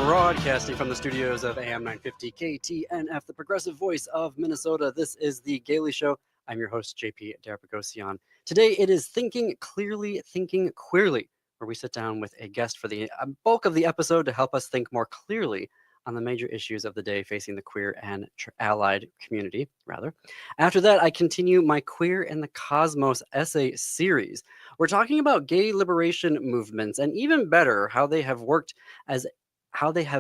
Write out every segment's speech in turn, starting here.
Broadcasting from the studios of AM 950 KTNF, the progressive voice of Minnesota. This is The Gailey Show. I'm your host, JP Derapagosian. Today it is Thinking Clearly, Thinking Queerly, where we sit down with a guest for the bulk of the episode to help us think more clearly on the major issues of the day facing the queer and allied community, rather. After that, I continue my Queer in the Cosmos essay series. We're talking about gay liberation movements, and even better, how they have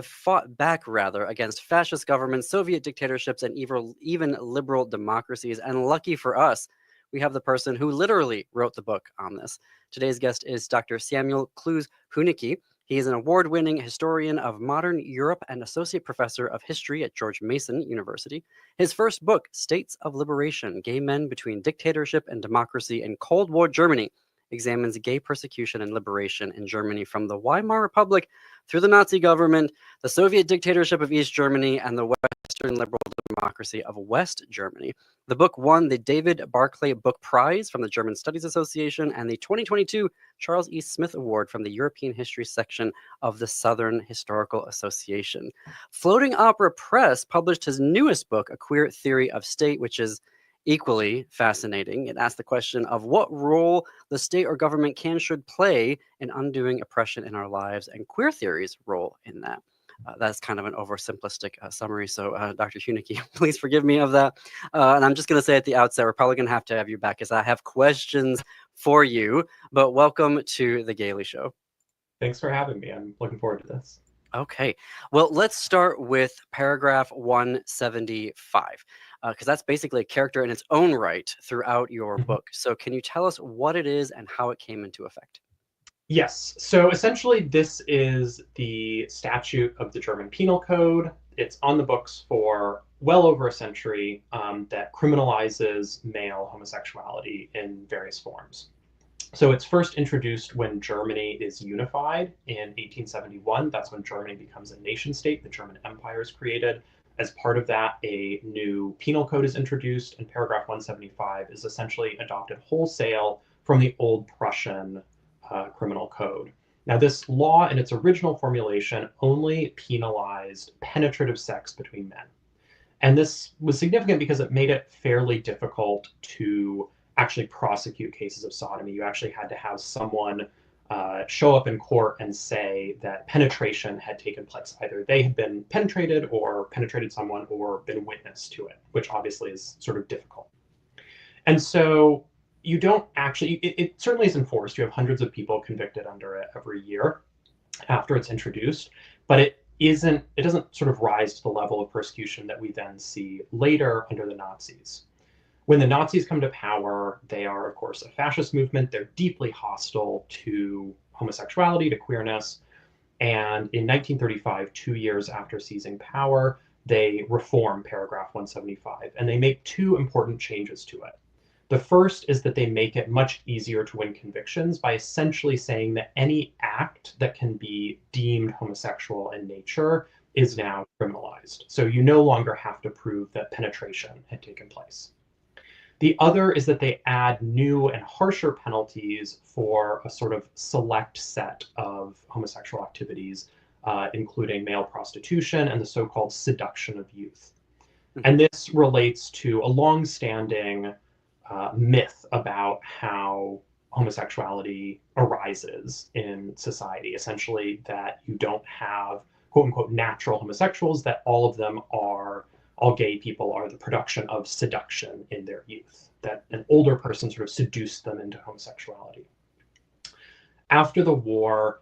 fought back, rather, against fascist governments, Soviet dictatorships, and even liberal democracies. And lucky for us, we have the person who literally wrote the book on this. Today's guest is Dr. Samuel Clues-Hunicke. He is an award-winning historian of modern Europe and associate professor of history at George Mason University. His first book, States of Liberation: Gay Men Between Dictatorship and Democracy in Cold War Germany, examines gay persecution and liberation in Germany from the Weimar Republic through the Nazi government, the Soviet dictatorship of East Germany, and the Western liberal democracy of West Germany. The book won the David Barclay Book Prize from the German Studies Association and the 2022 Charles E. Smith Award from the European History section of the Southern Historical Association. Floating Opera Press published his newest book, A Queer Theory of State, which is equally fascinating. It asks the question of what role the state or government should play in undoing oppression in our lives, and queer theory's role in that. That's kind of an oversimplistic summary, so Dr. Hunicke, please forgive me of that. And I'm just going to say at the outset, we're probably going to have you back because I have questions for you, but welcome to The Gailey Show. Thanks for having me. I'm looking forward to this. Okay, well, let's start with paragraph 175, because that's basically a character in its own right throughout your book. So can you tell us what it is and how it came into effect? Yes, so essentially this is the statute of the German Penal Code. It's on the books for well over a century that criminalizes male homosexuality in various forms. So it's first introduced when Germany is unified in 1871. That's when Germany becomes a nation state. The German Empire is created. As part of that, a new penal code is introduced, and paragraph 175 is essentially adopted wholesale from the old Prussian criminal code. Now, this law in its original formulation only penalized penetrative sex between men. And this was significant because it made it fairly difficult to actually prosecute cases of sodomy. You actually had to have someone show up in court and say that penetration had taken place. Either they had been penetrated or penetrated someone or been witness to it, which obviously is sort of difficult. And so you don't actually, it certainly is enforced. You have hundreds of people convicted under it every year after it's introduced, but it doesn't sort of rise to the level of persecution that we then see later under the Nazis. When the Nazis come to power, they are, of course, a fascist movement. They're deeply hostile to homosexuality, to queerness. And in 1935, 2 years after seizing power, they reform paragraph 175, and they make two important changes to it. The first is that they make it much easier to win convictions by essentially saying that any act that can be deemed homosexual in nature is now criminalized. So you no longer have to prove that penetration had taken place. The other is that they add new and harsher penalties for a sort of select set of homosexual activities, including male prostitution and the so-called seduction of youth. And this relates to a long-standing myth about how homosexuality arises in society, essentially that you don't have quote unquote natural homosexuals, that all gay people are the production of seduction in their youth, that an older person sort of seduced them into homosexuality. After the war,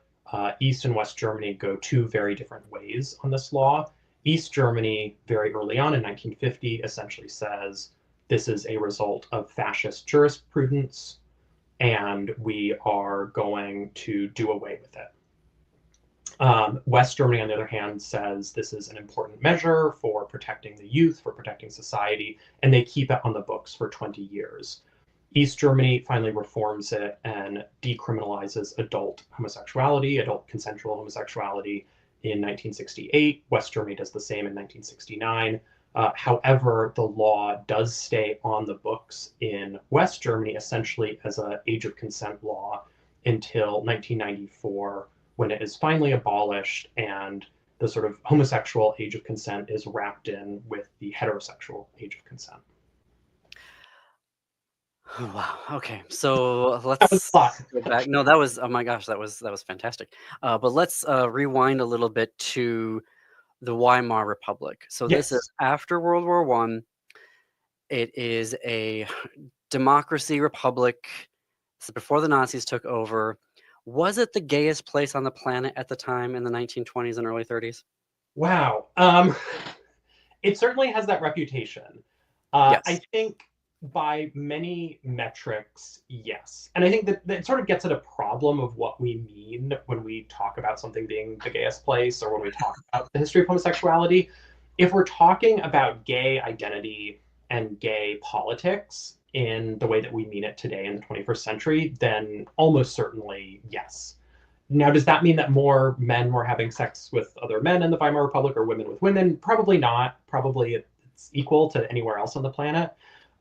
East and West Germany go two very different ways on this law. East Germany, very early on in 1950, essentially says, this is a result of fascist jurisprudence, and we are going to do away with it. West Germany, on the other hand, says this is an important measure for protecting the youth, for protecting society, and they keep it on the books for 20 years. East Germany finally reforms it and decriminalizes adult homosexuality, adult consensual homosexuality in 1968. West Germany does the same in 1969. However, the law does stay on the books in West Germany essentially as an age of consent law until 1994, when it is finally abolished and the sort of homosexual age of consent is wrapped in with the heterosexual age of consent. Oh, wow. Okay, so That was let's a lot. go back. No, that was, oh my gosh, that was fantastic. But let's rewind a little bit to the Weimar Republic. So this is Yes. after World War One. It is a democracy republic. This is before the Nazis took over. Was it the gayest place on the planet at the time in the 1920s and early 30s? Wow. It certainly has that reputation. I Yes. think by many metrics, yes. And I think that it sort of gets at a problem of what we mean when we talk about something being the gayest place or when we talk about the history of homosexuality. If we're talking about gay identity and gay politics in the way that we mean it today in the 21st century, then almost certainly yes. Now, does that mean that more men were having sex with other men in the Weimar Republic or women with women? Probably not. Probably it's equal to anywhere else on the planet.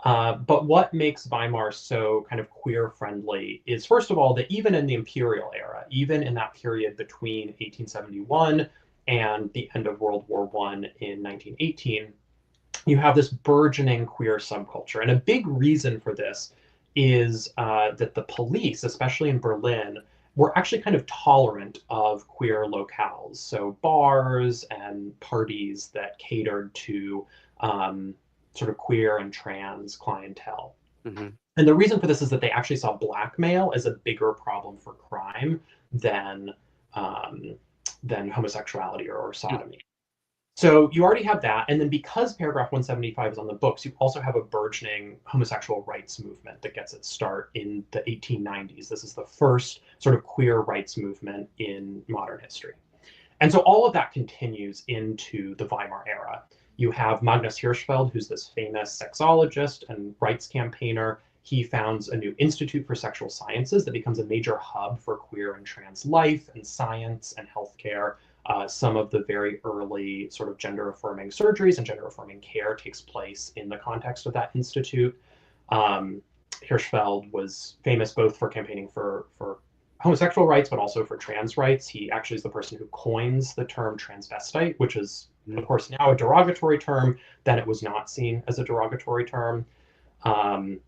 But what makes Weimar so kind of queer friendly is, first of all, that even in the imperial era, even in that period between 1871 and the end of World War I in 1918, you have this burgeoning queer subculture. And a big reason for this is that the police, especially in Berlin, were actually kind of tolerant of queer locales. So bars and parties that catered to sort of queer and trans clientele. Hmm. And the reason for this is that they actually saw blackmail as a bigger problem for crime than um, than homosexuality or sodomy. So you already have that. And then because paragraph 175 is on the books, you also have a burgeoning homosexual rights movement that gets its start in the 1890s. This is the first sort of queer rights movement in modern history. And so all of that continues into the Weimar era. You have Magnus Hirschfeld, who's this famous sexologist and rights campaigner. He founds a new institute for sexual sciences that becomes a major hub for queer and trans life and science and healthcare. Some of the very early sort of gender affirming surgeries and gender affirming care takes place in the context of that institute. Um, Hirschfeld was famous both for campaigning for homosexual rights, but also for trans rights. He actually is the person who coins the term transvestite, which is, of course, now a derogatory term. Then it was not seen as a derogatory term.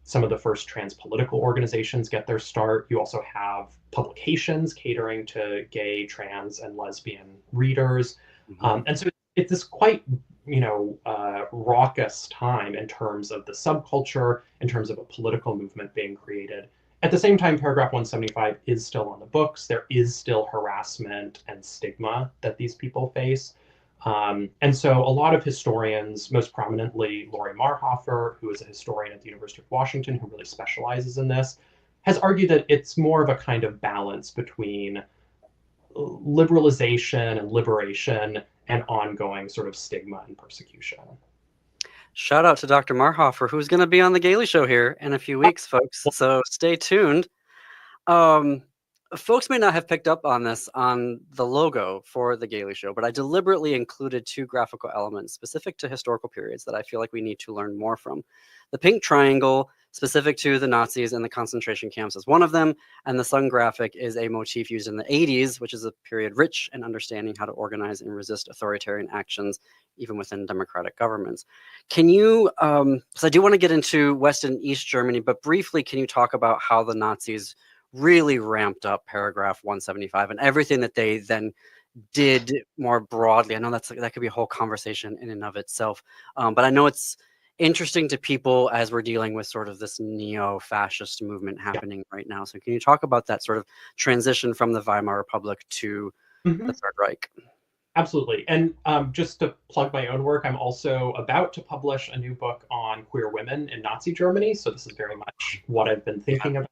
Some of the first trans political organizations get their start. You also have publications catering to gay, trans, and lesbian readers. Hmm. And so it's this quite, raucous time in terms of the subculture, in terms of a political movement being created. At the same time, paragraph 175 is still on the books. There is still harassment and stigma that these people face. And so a lot of historians, most prominently Laurie Marhofer, who is a historian at the University of Washington who really specializes in this, has argued that it's more of a kind of balance between liberalization and liberation and ongoing sort of stigma and persecution. Shout out to Dr. Marhofer, who's going to be on the Gailey Show here in a few weeks, folks. So stay tuned. Um, Folks may not have picked up on this on the logo for the Gailey Show, but I deliberately included two graphical elements specific to historical periods that I feel like we need to learn more from. The pink triangle, specific to the Nazis and the concentration camps, is one of them, and the sun graphic is a motif used in the 80s, which is a period rich in understanding how to organize and resist authoritarian actions, even within democratic governments. Can you, because I do want to get into West and East Germany, but briefly, can you talk about how the Nazis really ramped up paragraph 175 and everything that they then did more broadly? I know that could be a whole conversation in and of itself, but I know it's interesting to people as we're dealing with sort of this neo-fascist movement happening right now. So can you talk about that sort of transition from the Weimar Republic to the Mhm. Third Reich? Absolutely. And just to plug my own work, I'm also about to publish a new book on queer women in Nazi Germany. So this is very much what I've been Yeah. thinking about.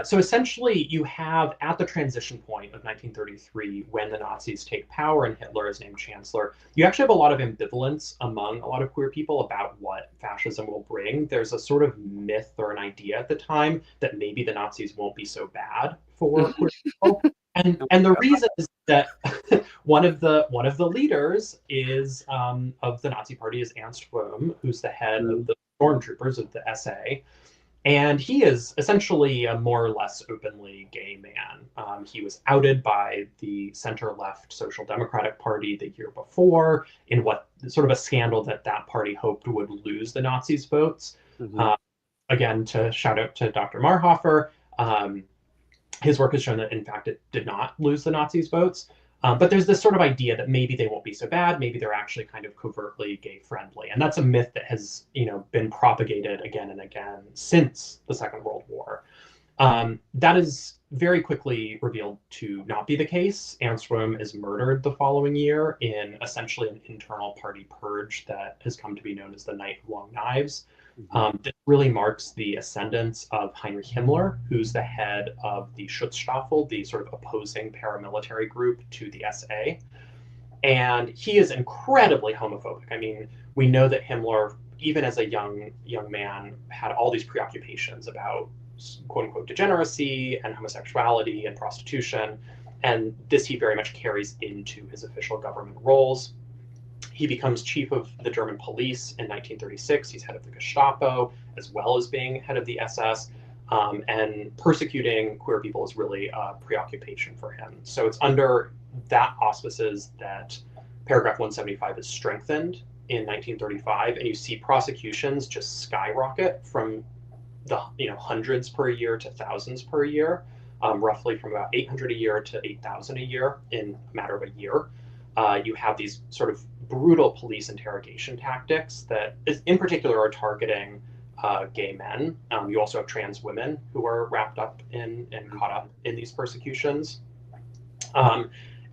So essentially, you have at the transition point of 1933, when the Nazis take power and Hitler is named chancellor, you actually have a lot of ambivalence among a lot of queer people about what fascism will bring. There's a sort of myth or an idea at the time that maybe the Nazis won't be so bad for queer people. And the reason is that one of the leaders is of the Nazi Party is Ernst Röhm, who's the head of Mm. the stormtroopers of the SA. And he is essentially a more or less openly gay man. He was outed by the center-left Social Democratic Party the year before in what sort of a scandal that that party hoped would lose the Nazis' votes. Hmm. Uh, Again, to shout out to Dr. Marhofer, um, his work has shown that, in fact, it did not lose the Nazis' votes. But there's this sort of idea that maybe they won't be so bad. Maybe they're actually kind of covertly gay friendly, and that's a myth that has, been propagated again and again since the Second World War. That is very quickly revealed to not be the case. Ernst Röhm is murdered the following year in essentially an internal party purge that has come to be known as the Night of Long Knives. Hmm. This really marks the ascendance of Heinrich Himmler, who's the head of the Schutzstaffel, the sort of opposing paramilitary group to the SA. And he is incredibly homophobic. I mean, we know that Himmler, even as a young man, had all these preoccupations about quote unquote degeneracy and homosexuality and prostitution. And this he very much carries into his official government roles. He becomes chief of the German police in 1936. He's head of the Gestapo, as well as being head of the SS. And persecuting queer people is really a preoccupation for him. So it's under that auspices that paragraph 175 is strengthened in 1935, and you see prosecutions just skyrocket from the hundreds per year to thousands per year, roughly from about 800 a year to 8,000 a year in a matter of a year. You have these sort of brutal police interrogation tactics that, in particular, are targeting gay men. You also have trans women who are wrapped up in and caught up in these persecutions.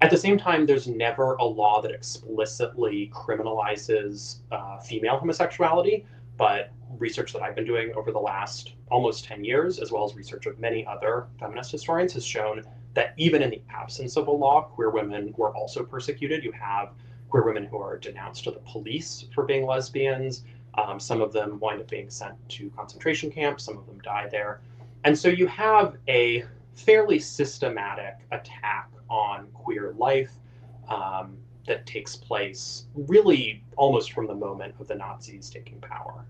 At the same time, there's never a law that explicitly criminalizes female homosexuality, but research that I've been doing over the last almost 10 years, as well as research of many other feminist historians, has shown that even in the absence of a law, queer women were also persecuted. You have queer women who are denounced to the police for being lesbians. Some of them wind up being sent to concentration camps. Some of them die there. And so you have a fairly systematic attack on queer life that takes place really almost from the moment of the Nazis taking power.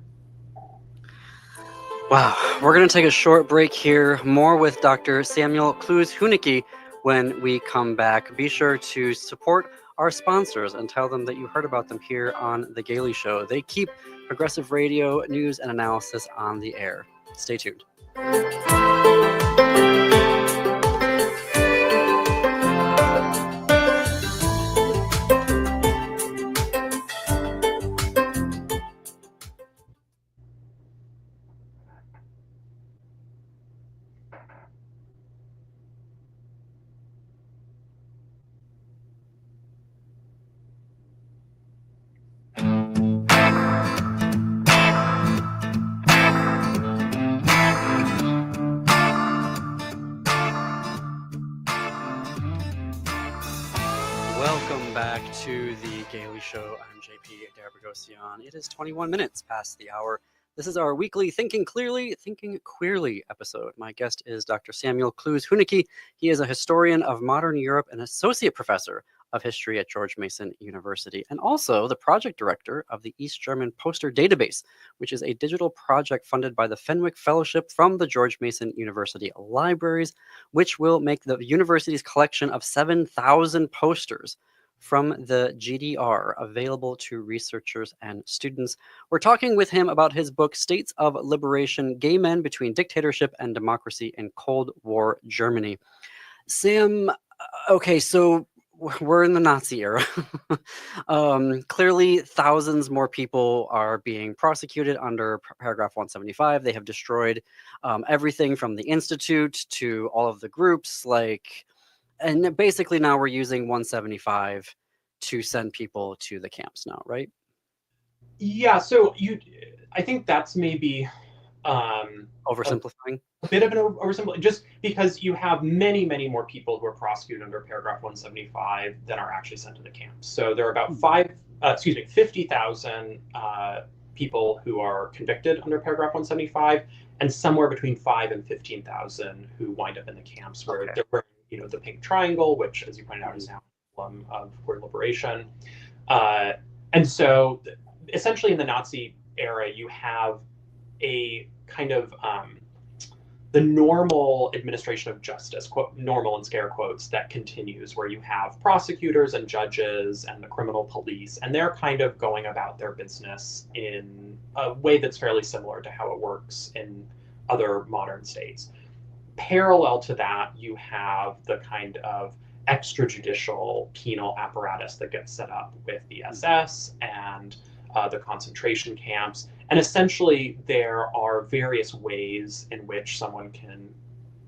Wow, we're going to take a short break here. More with Dr. Samuel Kloos-Hunicke when we come back. Be sure to support our sponsors and tell them that you heard about them here on The Gailey Show. They keep progressive radio news and analysis on the air. Stay tuned. Welcome back to The Gailey Show. I'm JP Darabagosian. It is 21 minutes past the hour. This is our weekly Thinking Clearly, Thinking Queerly episode. My guest is Dr. Samuel Kloos-Hunicke. He is a historian of modern Europe and associate professor of history at George Mason University, and also the project director of the East German Poster Database, which is a digital project funded by the Fenwick Fellowship from the George Mason University Libraries, which will make the university's collection of 7,000 posters from the GDR available to researchers and students. We're talking with him about his book, States of Liberation, Gay Men Between Dictatorship and Democracy in Cold War Germany. Sam, okay, so we're in the Nazi era. Clearly, thousands more people are being prosecuted under paragraph 175. They have destroyed everything from the Institute to all of the groups, and basically now we're using 175 to send people to the camps now, right? Yeah, so I think that's maybe Oversimplifying. a bit of an oversimple, just because you have many, many more people who are prosecuted under paragraph 175 than are actually sent to the camps. So there are about 50,000 people who are convicted under paragraph 175, and somewhere between 5 and 15,000 who wind up in the camps where they're wearing, the pink triangle, which, as you pointed out, is now an emblem of queer liberation. And so essentially in the Nazi era, you have a kind of the normal administration of justice, quote, normal in scare quotes, that continues, where you have prosecutors and judges and the criminal police, and they're kind of going about their business in a way that's fairly similar to how it works in other modern states. Parallel to that, you have the kind of extrajudicial penal apparatus that gets set up with the SS and the concentration camps. And essentially, there are various ways in which someone can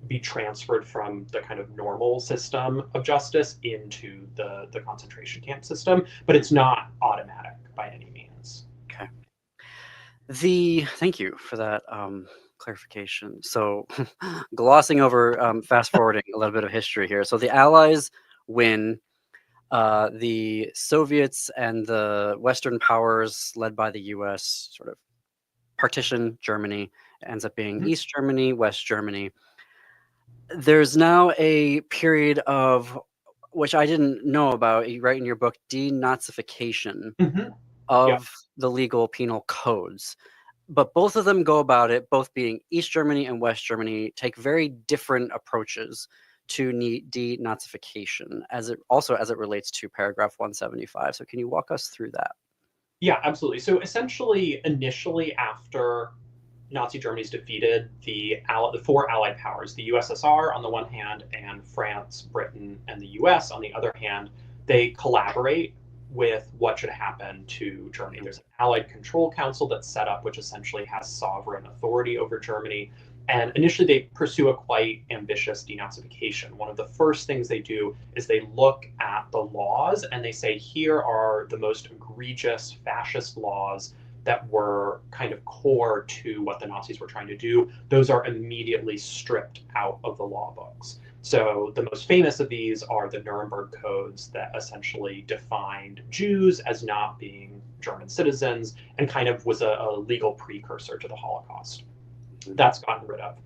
be transferred from the kind of normal system of justice into the concentration camp system, but it's not automatic by any means. Okay. Thank you for that clarification. So, glossing over, fast forwarding a little bit of history here. So the Allies win. The Soviets and the Western powers, led by the U.S., sort of partition Germany. It ends up being East Germany, West Germany. There's now a period of, which I didn't know about, you write in your book, denazification of the legal penal codes. But both of them go about it, both being East Germany and West Germany, take very different approaches to denazification, as it relates to paragraph 175. So can you walk us through that? Yeah, absolutely. So essentially, initially after Nazi Germany's defeated, the four Allied powers, the USSR on the one hand, and France, Britain, and the US on the other hand, they collaborate with what should happen to Germany. There's an Allied Control Council that's set up, which essentially has sovereign authority over Germany. And initially, they pursue a quite ambitious denazification. One of the first things they do is they look at the laws and they say, here are the most egregious fascist laws that were kind of core to what the Nazis were trying to do. Those are immediately stripped out of the law books. So the most famous of these are the Nuremberg codes that essentially defined Jews as not being German citizens and kind of was a legal precursor to the Holocaust. That's gotten rid of.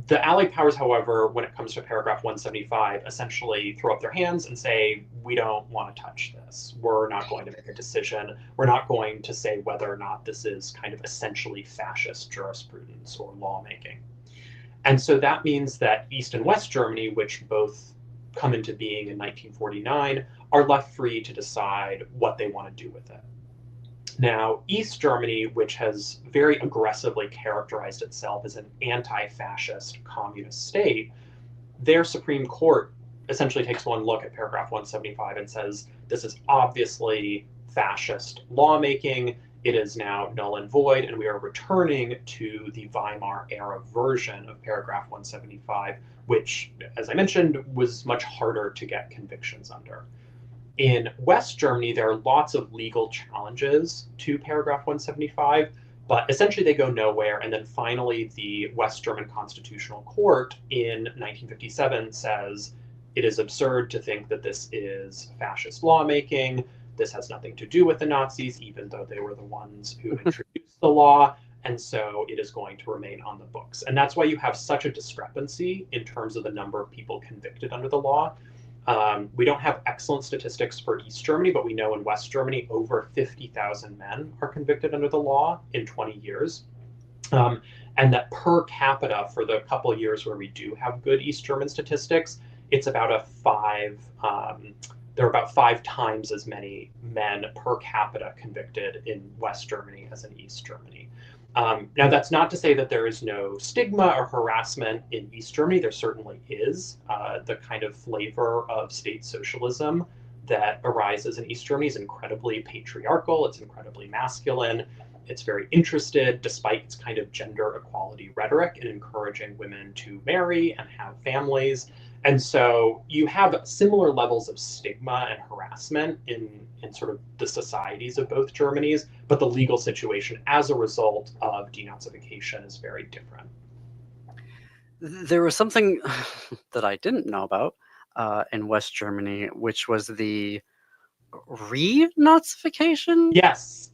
The Allied powers, however, when it comes to paragraph 175, essentially throw up their hands and say, we don't want to touch this. We're not going to make a decision. We're not going to say whether or not this is kind of essentially fascist jurisprudence or lawmaking. And so that means that East and West Germany, which both come into being in 1949, are left free to decide what they want to do with it. Now, East Germany, which has very aggressively characterized itself as an anti-fascist communist state, their Supreme Court essentially takes one look at paragraph 175 and says, this is obviously fascist lawmaking. It is now null and void, and we are returning to the Weimar era version of paragraph 175, which, as I mentioned, was much harder to get convictions under. In West Germany, there are lots of legal challenges to paragraph 175, but essentially they go nowhere. And then finally, the West German Constitutional Court in 1957 says it is absurd to think that this is fascist lawmaking. This has nothing to do with the Nazis, even though they were the ones who introduced the law. And so it is going to remain on the books. And that's why you have such a discrepancy in terms of the number of people convicted under the law. We don't have excellent statistics for East Germany, but we know in West Germany, over 50,000 men are convicted under the law in 20 years. And that per capita, for the couple of years where we do have good East German statistics, it's about there are about 5 times as many men per capita convicted in West Germany as in East Germany. Now, that's not to say that there is no stigma or harassment in East Germany. There certainly is. The kind of flavor of state socialism that arises in East Germany is incredibly patriarchal. It's incredibly masculine. It's very interested, despite its kind of gender equality rhetoric, in encouraging women to marry and have families. And so you have similar levels of stigma and harassment in sort of the societies of both Germanys, but the legal situation as a result of denazification is very different. There was something that I didn't know about in West Germany, which was the re-Nazification? Yes.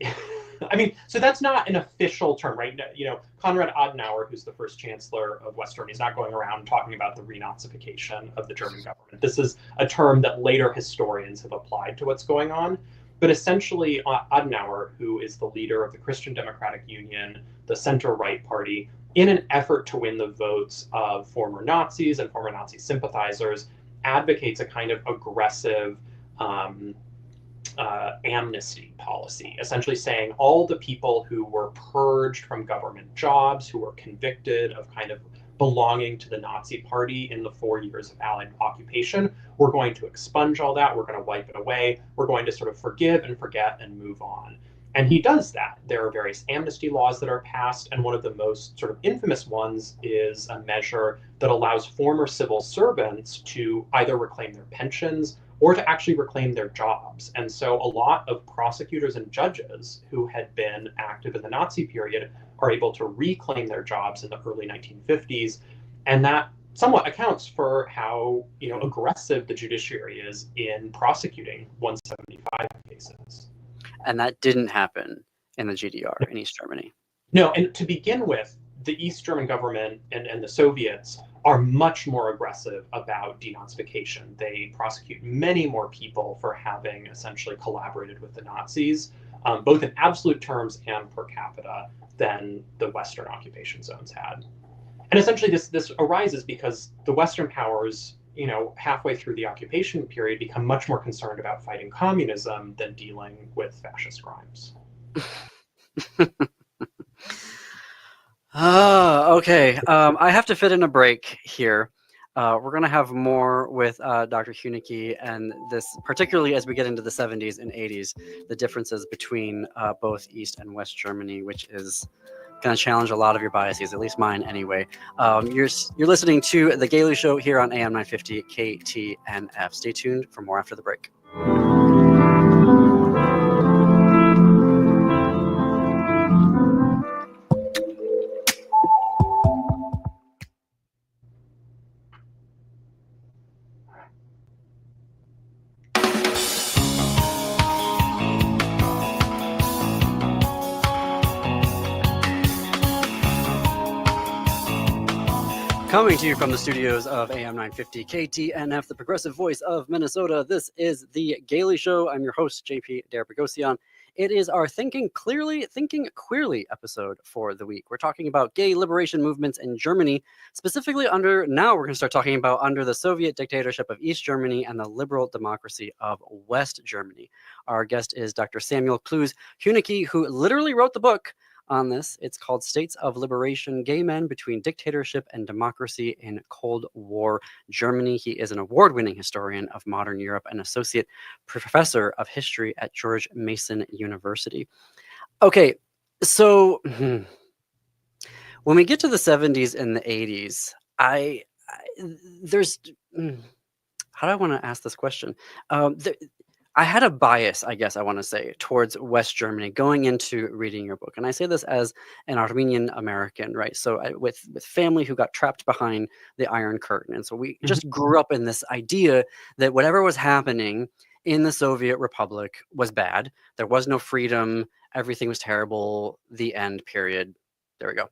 I mean, so that's not an official term, right? You know, Konrad Adenauer, who's the first chancellor of West Germany, is not going around talking about the renazification of the German government. This is a term that later historians have applied to what's going on. But essentially, Adenauer, who is the leader of the Christian Democratic Union, the center-right party, in an effort to win the votes of former Nazis and former Nazi sympathizers, advocates a kind of aggressive um, amnesty policy, essentially saying all the people who were purged from government jobs, who were convicted of kind of belonging to the Nazi party in the 4 years of Allied occupation, we're going to expunge all that, we're going to wipe it away, we're going to sort of forgive and forget and move on. And he does that. There are various amnesty laws that are passed, and one of the most sort of infamous ones is a measure that allows former civil servants to either reclaim their pensions or to actually reclaim their jobs. And so a lot of prosecutors and judges who had been active in the Nazi period are able to reclaim their jobs in the early 1950s. And that somewhat accounts for how aggressive the judiciary is in prosecuting 175 cases. And that didn't happen in the GDR, in East Germany. No, and to begin with, the East German government and the Soviets are much more aggressive about denazification. They prosecute many more people for having essentially collaborated with the Nazis, both in absolute terms and per capita, than the Western occupation zones had. And essentially this arises because the Western powers, halfway through the occupation period, become much more concerned about fighting communism than dealing with fascist crimes. Okay. I have to fit in a break here. We're going to have more with Dr. Huneke, and this, particularly as we get into the 70s and 80s, the differences between both East and West Germany, which is going to challenge a lot of your biases, at least mine anyway. You're listening to The Gailey Show here on AM 950 KTNF. Stay tuned for more after the break. Coming to you from the studios of AM 950 KTNF, the progressive voice of Minnesota, this is The Gailey Show. I'm your host, JP Derbragosian. It is our Thinking Queerly episode for the week. We're talking about gay liberation movements in Germany, specifically we're going to start talking about under the Soviet dictatorship of East Germany and the liberal democracy of West Germany. Our guest is Dr. Samuel Huneke, who literally wrote the book on this. It's called States of Liberation: Gay Men Between Dictatorship and Democracy in Cold War Germany. He is an award-winning historian of modern Europe and associate professor of history at George Mason University. Okay, so when we get to the 70s and the 80s, there's how do I want to ask this question? I had a bias, I guess I want to say, towards West Germany going into reading your book. And I say this as an Armenian American, right? So with family who got trapped behind the Iron Curtain. And so we just grew up in this idea that whatever was happening in the Soviet Republic was bad. There was no freedom. Everything was terrible. The end, period. There we go.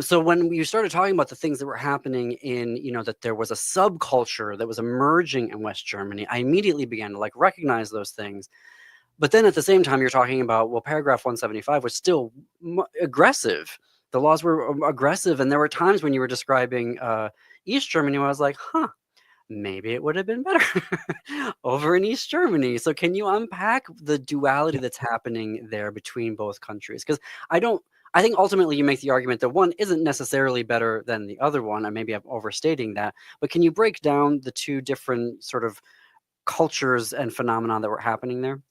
So when you started talking about the things that were happening in, that there was a subculture that was emerging in West Germany, I immediately began to recognize those things. But then at the same time, you're talking about, well, paragraph 175 was still aggressive. The laws were aggressive. And there were times when you were describing East Germany where I was like, maybe it would have been better over in East Germany. So can you unpack the duality that's happening there between both countries? Because I think ultimately you make the argument that one isn't necessarily better than the other one, and maybe I'm overstating that, but can you break down the two different sort of cultures and phenomena that were happening there?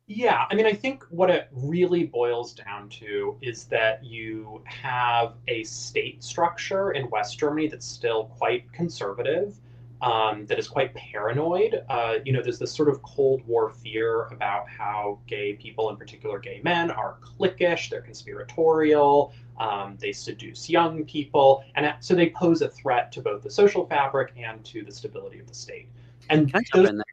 Yeah, I mean, I think what it really boils down to is that you have a state structure in West Germany that's still quite conservative, that is quite paranoid. There's this sort of Cold War fear about how gay people, in particular gay men, are cliquish, they're conspiratorial, they seduce young people, and so they pose a threat to both the social fabric and to the stability of the state. And can I jump in there?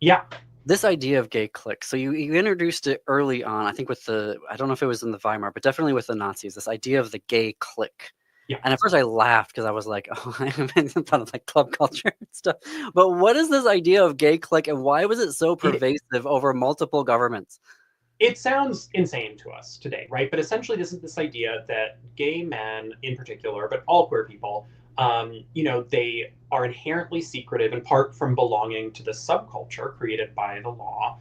Yeah. This idea of gay clique. So you introduced it early on, I think I don't know if it was in the Weimar, but definitely with the Nazis, this idea of the gay clique. Yeah. And at first I laughed because I was like, oh, I haven't thought of club culture and stuff. But what is this idea of gay clique and why was it so pervasive over multiple governments? It sounds insane to us today, right? But essentially, this is this idea that gay men, in particular, but all queer people, they are inherently secretive, in part from belonging to this subculture created by the law.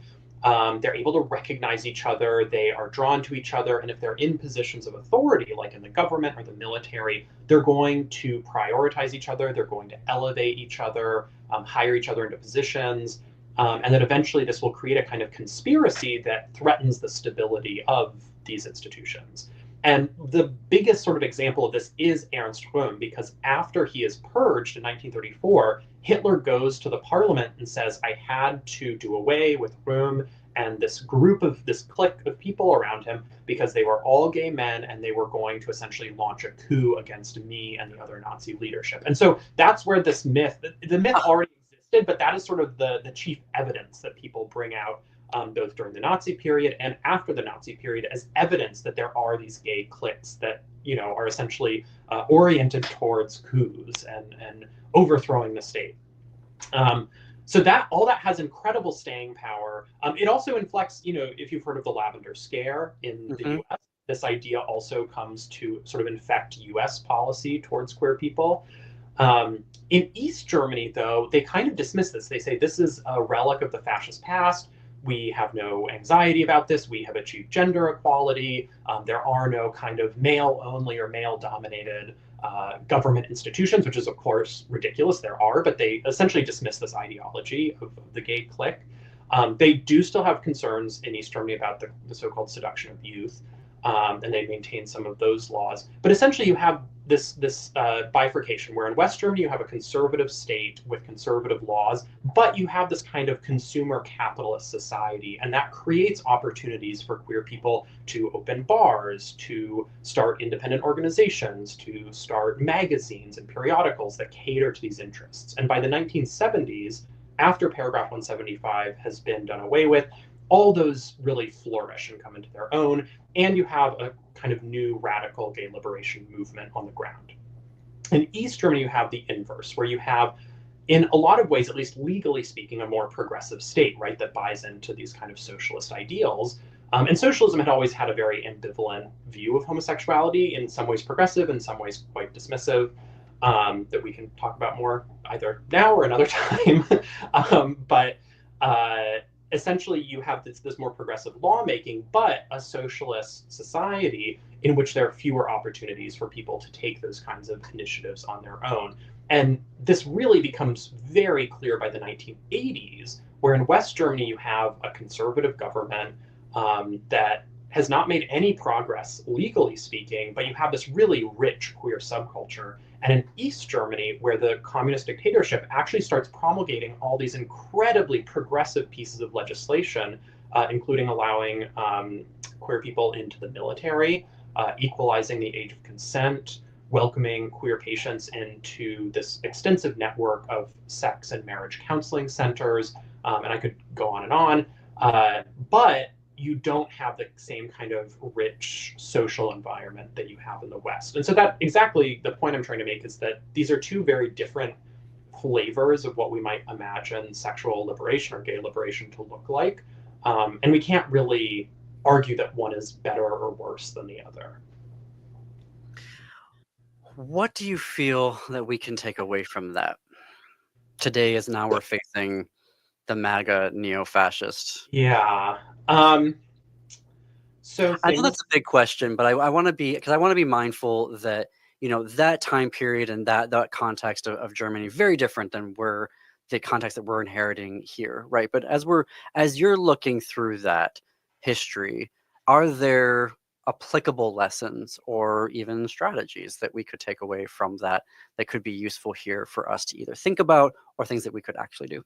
They're able to recognize each other. They are drawn to each other, and if they're in positions of authority, like in the government or the military, they're going to prioritize each other. They're going to elevate each other, hire each other into positions. And that eventually this will create a kind of conspiracy that threatens the stability of these institutions. And the biggest sort of example of this is Ernst Röhm, because after he is purged in 1934, Hitler goes to the parliament and says, I had to do away with Röhm and this clique of people around him because they were all gay men and they were going to essentially launch a coup against me and the other Nazi leadership. And so that's where the myth already existed, but that is sort of the chief evidence that people bring out both during the Nazi period and after the Nazi period as evidence that there are these gay cliques that are essentially oriented towards coups and overthrowing the state. So that all that has incredible staying power. It also inflects, if you've heard of the Lavender Scare in the Hmm. U.S., this idea also comes to sort of infect U.S. policy towards queer people. In East Germany, though, they kind of dismiss this. They say this is a relic of the fascist past. We have no anxiety about this. We have achieved gender equality. There are no kind of male only or male dominated government institutions, which is, of course, ridiculous. There are, but they essentially dismiss this ideology of the gay clique. They do still have concerns in East Germany about the so-called seduction of youth, and they maintain some of those laws. But essentially, you have this bifurcation where in West Germany you have a conservative state with conservative laws, but you have this kind of consumer capitalist society, and that creates opportunities for queer people to open bars, to start independent organizations, to start magazines and periodicals that cater to these interests. And by the 1970s, after paragraph 175 has been done away with, all those really flourish and come into their own, and you have a kind of new radical gay liberation movement on the ground. In East Germany, you have the inverse, where you have, in a lot of ways, at least legally speaking, a more progressive state, right, that buys into these kind of socialist ideals. And socialism had always had a very ambivalent view of homosexuality, in some ways progressive, in some ways quite dismissive, that we can talk about more either now or another time. But essentially you have this more progressive lawmaking, but a socialist society in which there are fewer opportunities for people to take those kinds of initiatives on their own. And this really becomes very clear by the 1980s, where in West Germany you have a conservative government that has not made any progress, legally speaking, but you have this really rich queer subculture. And in East Germany, where the communist dictatorship actually starts promulgating all these incredibly progressive pieces of legislation, including allowing queer people into the military, equalizing the age of consent, welcoming queer patients into this extensive network of sex and marriage counseling centers, and I could go on and on. But you don't have the same kind of rich social environment that you have in the West. And so that exactly the point I'm trying to make is that these are two very different flavors of what we might imagine sexual liberation or gay liberation to look like. And we can't really argue that one is better or worse than the other. What do you feel that we can take away from that today as now we're facing the MAGA neo-fascist? Yeah. Um, so I know that's things, a big question, but I want to be because I want to be mindful that that time period and that context of Germany very different than where the context that we're inheriting here, right? But as you're looking through that history, are there applicable lessons or even strategies that we could take away from that could be useful here for us to either think about or things that we could actually do?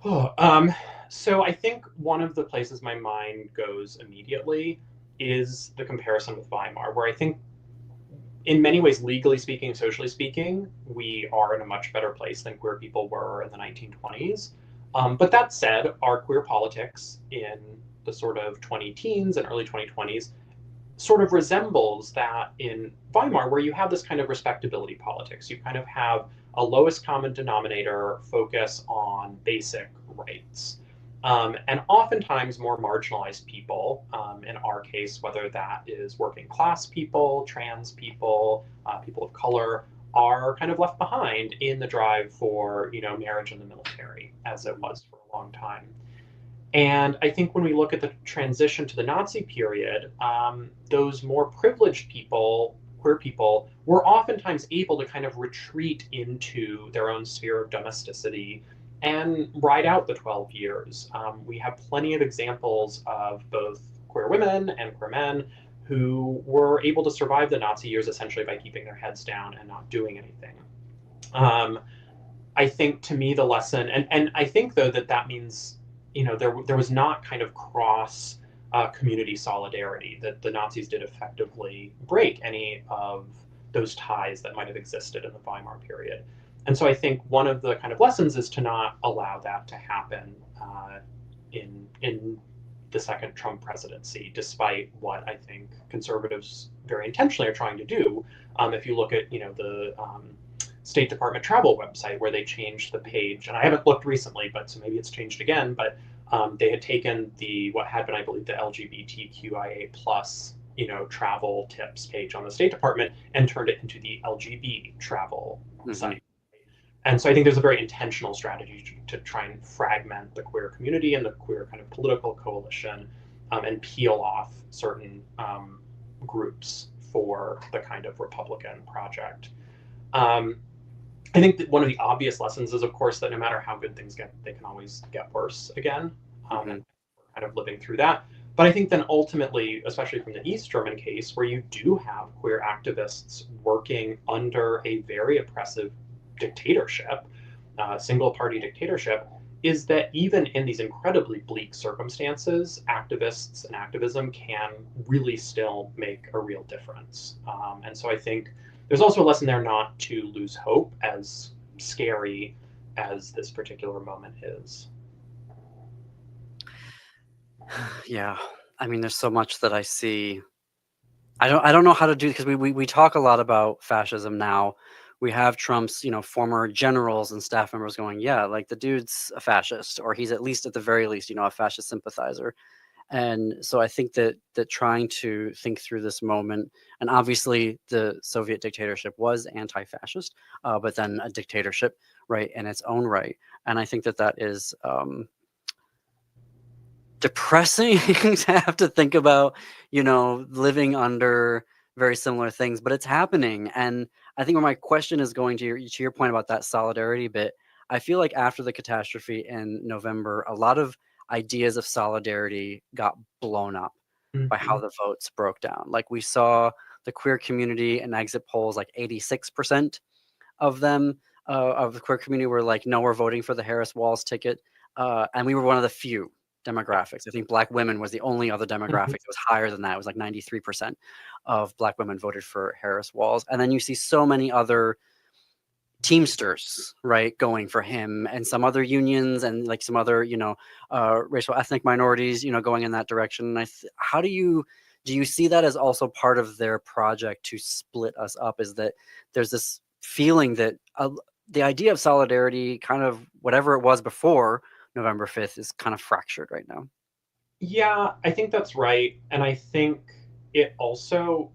oh, so I think one of the places my mind goes immediately is the comparison with Weimar, where I think in many ways, legally speaking, socially speaking, we are in a much better place than queer people were in the 1920s. But that said, our queer politics in the sort of 20 teens and early 2020s sort of resembles that in Weimar, where you have this kind of respectability politics. You kind of have a lowest common denominator focus on basic rights. And oftentimes more marginalized people, in our case, whether that is working class people, trans people, people of color, are kind of left behind in the drive for, marriage in the military, as it was for a long time. And I think when we look at the transition to the Nazi period, those more privileged people, queer people, were oftentimes able to kind of retreat into their own sphere of domesticity and ride out the 12 years. We have plenty of examples of both queer women and queer men who were able to survive the Nazi years essentially by keeping their heads down and not doing anything. Um, I think to me the lesson, and I think though that means, there was not kind of cross community solidarity, that the Nazis did effectively break any of those ties that might have existed in the Weimar period. And so I think one of the kind of lessons is to not allow that to happen in the second Trump presidency, despite what I think conservatives very intentionally are trying to do. If you look at the State Department travel website, where they changed the page, and I haven't looked recently, but so maybe it's changed again. But they had taken what had been, I believe, the LGBTQIA plus travel tips page on the State Department and turned it into the LGB travel site. And so I think there's a very intentional strategy to try and fragment the queer community and the queer kind of political coalition, and peel off certain groups for the kind of Republican project. I think that one of the obvious lessons is, of course, that no matter how good things get, they can always get worse again. And we're kind of living through that. But I think then ultimately, especially from the East German case, where you do have queer activists working under a very oppressive dictatorship, single party dictatorship, is that even in these incredibly bleak circumstances, activists and activism can really still make a real difference. And so I think there's also a lesson there not to lose hope, as scary as this particular moment is. Yeah. I mean, there's so much that I see. I don't know how to do, because we talk a lot about fascism now. We have Trump's, former generals and staff members going, yeah, like the dude's a fascist, or he's at least at the very least, a fascist sympathizer. And so I think that trying to think through this moment, and obviously the Soviet dictatorship was anti-fascist, but then a dictatorship, right, in its own right. And I think that is depressing to have to think about, living under very similar things, but it's happening. And I think where my question is going to your point about that solidarity bit, I feel like after the catastrophe in November, a lot of ideas of solidarity got blown up by how Mm-hmm. the votes broke down. Like we saw the queer community in exit polls, like 86% of them, of the queer community, were like, no, we're voting for the Harris Walls ticket. And we were one of the few demographics. I think Black women was the only other demographic Mm-hmm. that was higher than that. It was like 93% of Black women voted for Harris Walls. And then you see so many other Teamsters, right, going for him, and some other unions, and like some other, racial ethnic minorities, going in that direction. And how do you see that as also part of their project to split us up? Is that there's this feeling that the idea of solidarity, kind of whatever it was before November 5th, is kind of fractured right now. Yeah, I think that's right. And I think it also,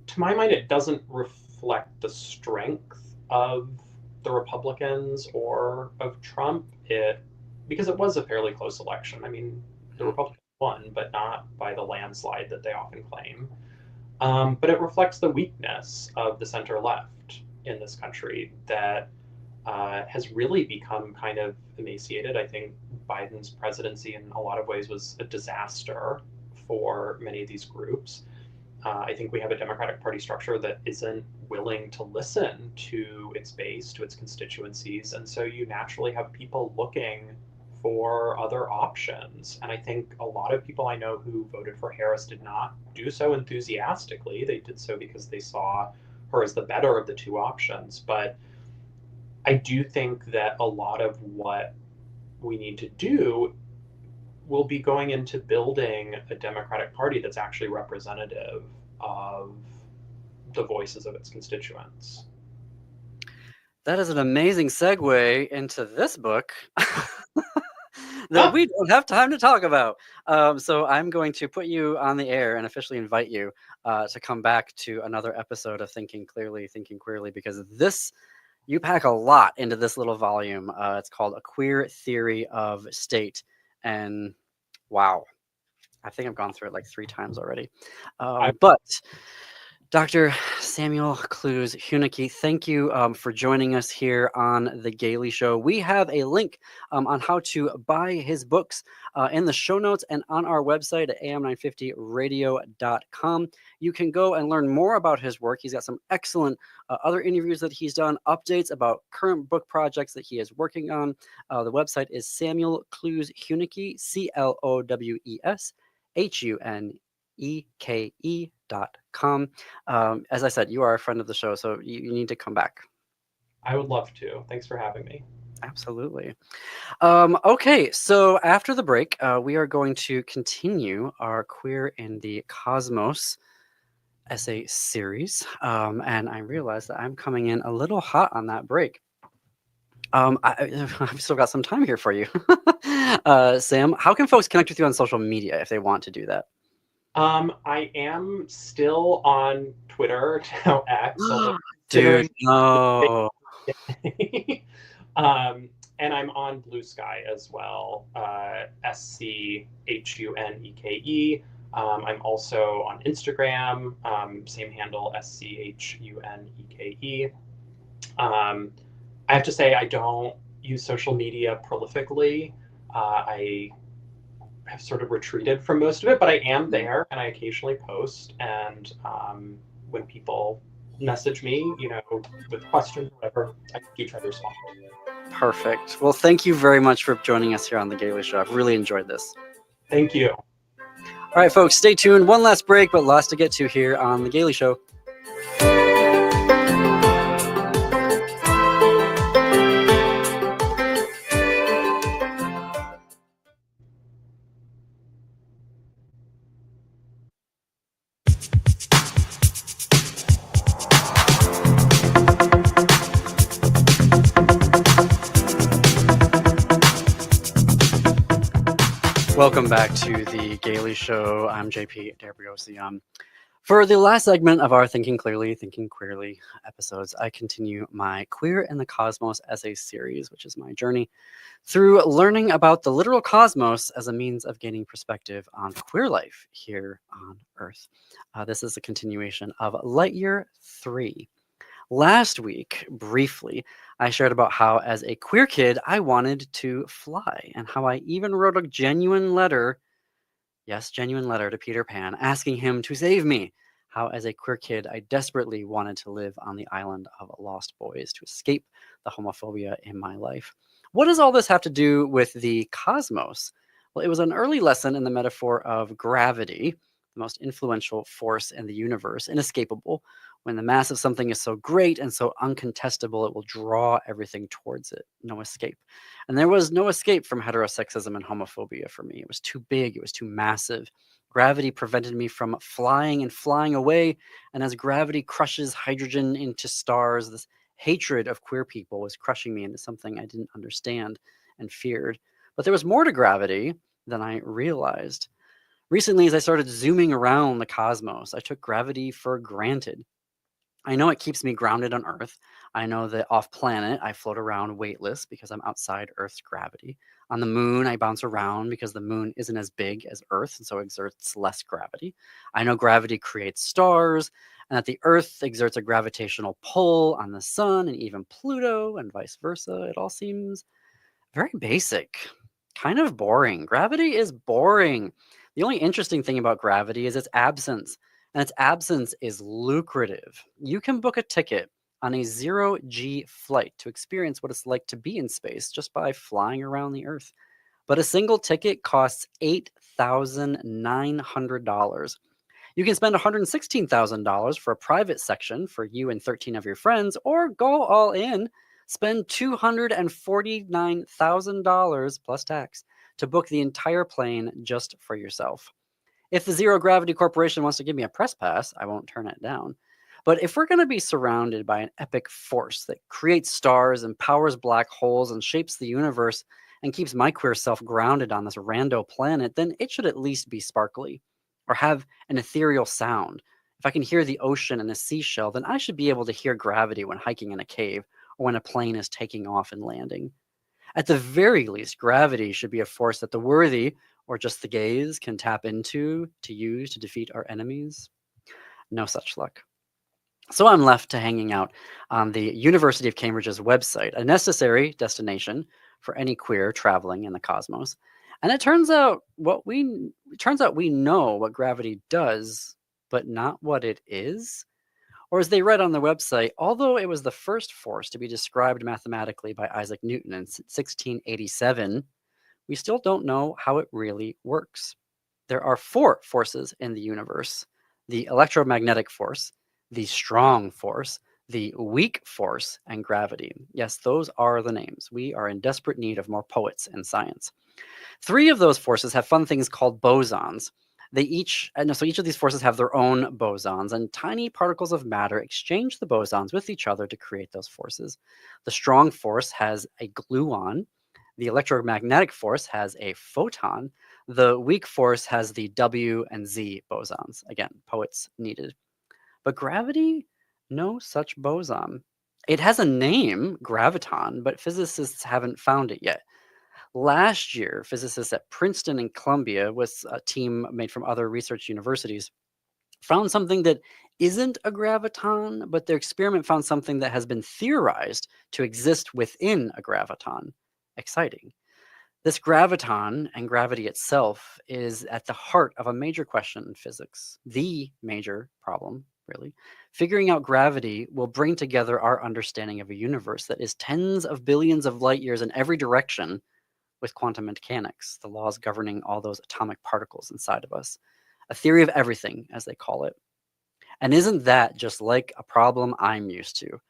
to my mind, it doesn't reflect the strength of the Republicans or of Trump. Because it was a fairly close election. I mean, the Mhm. Republicans won, but not by the landslide that they often claim. But it reflects the weakness of the center left in this country that has really become kind of emaciated. I think Biden's presidency, in a lot of ways, was a disaster for many of these groups. I think we have a Democratic Party structure that isn't willing to listen to its base, to its constituencies. And so you naturally have people looking for other options. And I think a lot of people I know who voted for Harris did not do so enthusiastically. They did so because they saw her as the better of the two options. But I do think that a lot of what we need to do will be going into building a Democratic Party that's actually representative of the voices of its constituents. That is an amazing segue into this book. that we don't have time to talk about. So I'm going to put you on the air and officially invite you to come back to another episode of Thinking Queerly, because you pack a lot into this little volume. It's called A Queer Theory of State. And wow, I think I've gone through it like 3 times already. I, But Dr. Samuel Clues Hunicke, thank you for joining us here on The Gailey Show. We have a link on how to buy his books in the show notes and on our website at am950radio.com. You can go and learn more about his work. He's got some excellent other interviews that he's done, updates about current book projects that he is working on. The website is Samuel Clues Hunicke, CLOWESHUNEKE.com. As I said, you are a friend of the show, so you need to come back. I would love to. Thanks for having me. Absolutely. Okay, so after the break, we are going to continue our Queer in the Cosmos essay series. And I realize that I'm coming in a little hot on that break. I've still got some time here for you. Sam, how can folks connect with you on social media if they want to do that? I am still on Twitter, now X, Dude, no. And I'm on Blue Sky as well, SCHUNEKE. I'm also on Instagram, same handle, SCHUNEKE. I have to say, I don't use social media prolifically. I have sort of retreated from most of it, but I am there and I occasionally post. And when people message me, with questions, whatever, I do try to respond. Perfect. Well, thank you very much for joining us here on The Gailey Show. I've really enjoyed this. Thank you. All right, folks, stay tuned. One last break, but lots to get to here on The Gailey Show. Welcome back to The Gailey Show. I'm JP D'Arbriosi. For the last segment of our Thinking Clearly, Thinking Queerly episodes, I continue my Queer in the Cosmos essay series, which is my journey through learning about the literal cosmos as a means of gaining perspective on queer life here on Earth. This is a continuation of Lightyear 3. Last week, briefly, I shared about how, as a queer kid, I wanted to fly, and how I even wrote a genuine letter, yes, genuine letter to Peter Pan, asking him to save me. How, as a queer kid, I desperately wanted to live on the island of lost boys to escape the homophobia in my life. What does all this have to do with the cosmos? Well, it was an early lesson in the metaphor of gravity, the most influential force in the universe, inescapable. When the mass of something is so great and so uncontestable, it will draw everything towards it. No escape. And there was no escape from heterosexism and homophobia for me. It was too big. It was too massive. Gravity prevented me from flying and flying away. And as gravity crushes hydrogen into stars, this hatred of queer people was crushing me into something I didn't understand and feared. But there was more to gravity than I realized. Recently, as I started zooming around the cosmos, I took gravity for granted. I know it keeps me grounded on Earth. I know that off planet, I float around weightless because I'm outside Earth's gravity. On the moon, I bounce around because the moon isn't as big as Earth and so exerts less gravity. I know gravity creates stars and that the Earth exerts a gravitational pull on the sun and even Pluto and vice versa. It all seems very basic, kind of boring. Gravity is boring. The only interesting thing about gravity is its absence. And its absence is lucrative. You can book a ticket on a 0G flight to experience what it's like to be in space just by flying around the Earth. But a single ticket costs $8,900. You can spend $116,000 for a private section for you and 13 of your friends, or go all in, spend $249,000 plus tax to book the entire plane just for yourself. If the Zero Gravity Corporation wants to give me a press pass, I won't turn it down. But if we're going to be surrounded by an epic force that creates stars and powers black holes and shapes the universe, and keeps my queer self grounded on this rando planet, then it should at least be sparkly or have an ethereal sound. If I can hear the ocean and a seashell, then I should be able to hear gravity when hiking in a cave or when a plane is taking off and landing. At the very least, gravity should be a force that the worthy or just the gays can tap into to use to defeat our enemies. No such luck. So I'm left to hanging out on the University of Cambridge's website, a necessary destination for any queer traveling in the cosmos. And it turns out we know what gravity does, but not what it is. Or as they read on the website, although it was the first force to be described mathematically by Isaac Newton in 1687, we still don't know how it really works. There are 4 forces in the universe: the electromagnetic force, the strong force, the weak force, and gravity. Yes, those are the names. We are in desperate need of more poets in science. 3 of those forces have fun things called bosons. So each of these forces have their own bosons, and tiny particles of matter exchange the bosons with each other to create those forces. The strong force has a gluon. The electromagnetic force has a photon. The weak force has the W and Z bosons. Again, poets needed. But gravity, no such boson. It has a name, graviton, but physicists haven't found it yet. Last year, physicists at Princeton and Columbia, with a team made from other research universities, found something that isn't a graviton, but their experiment found something that has been theorized to exist within a graviton. Exciting. This graviton and gravity itself is at the heart of a major question in physics, the major problem, really. Figuring out gravity will bring together our understanding of a universe that is tens of billions of light years in every direction with quantum mechanics, the laws governing all those atomic particles inside of us. A theory of everything, as they call it. And isn't that just like a problem I'm used to?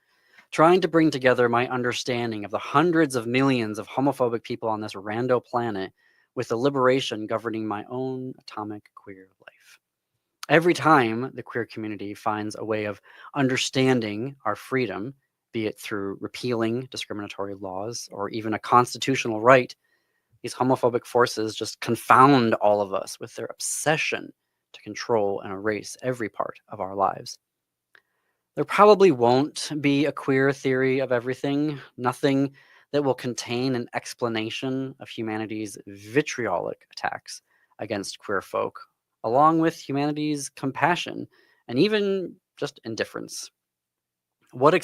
Trying to bring together my understanding of the hundreds of millions of homophobic people on this rando planet with the liberation governing my own atomic queer life. Every time the queer community finds a way of understanding our freedom, be it through repealing discriminatory laws or even a constitutional right, these homophobic forces just confound all of us with their obsession to control and erase every part of our lives. There probably won't be a queer theory of everything, nothing that will contain an explanation of humanity's vitriolic attacks against queer folk, along with humanity's compassion and even just indifference. What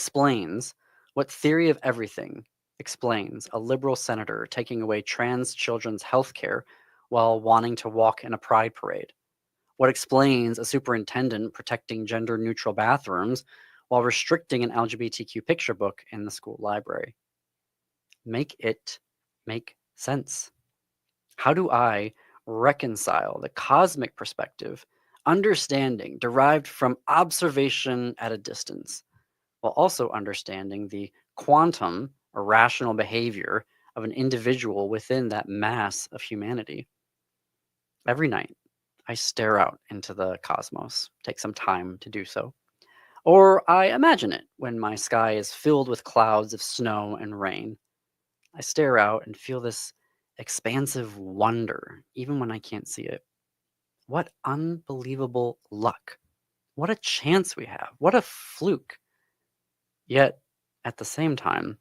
theory of everything explains a liberal senator taking away trans children's health care while wanting to walk in a pride parade? What explains a superintendent protecting gender-neutral bathrooms while restricting an LGBTQ picture book in the school library? Make it make sense. How do I reconcile the cosmic perspective, understanding derived from observation at a distance, while also understanding the quantum or rational behavior of an individual within that mass of humanity? Every night, I stare out into the cosmos, take some time to do so. Or I imagine it when my sky is filled with clouds of snow and rain. I stare out and feel this expansive wonder, even when I can't see it. What unbelievable luck. What a chance we have. What a fluke. Yet, at the same time,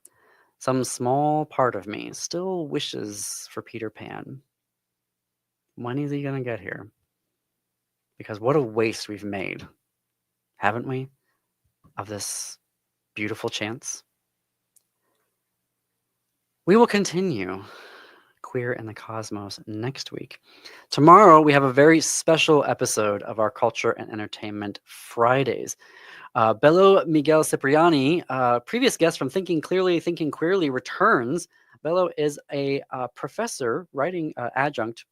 some small part of me still wishes for Peter Pan. When is he going to get here? Because what a waste we've made, haven't we, of this beautiful chance? We will continue Queer in the Cosmos next week. Tomorrow, we have a very special episode of our Culture and Entertainment Fridays. Bello Miguel Cipriani, previous guest from Thinking Queerly, returns. Bello is a professor, writing adjunct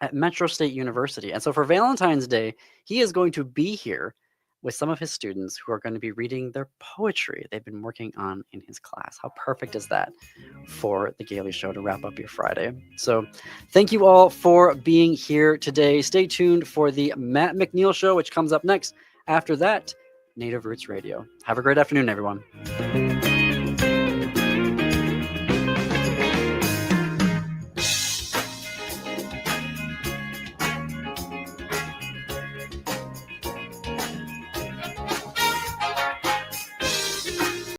at Metro State University. And so for Valentine's Day, he is going to be here with some of his students who are going to be reading their poetry they've been working on in his class. How perfect is that for the Gaily Show to wrap up your Friday? So thank you all for being here today. Stay tuned for the Matt McNeil Show, which comes up next. After that, Native Roots Radio. Have a great afternoon, everyone.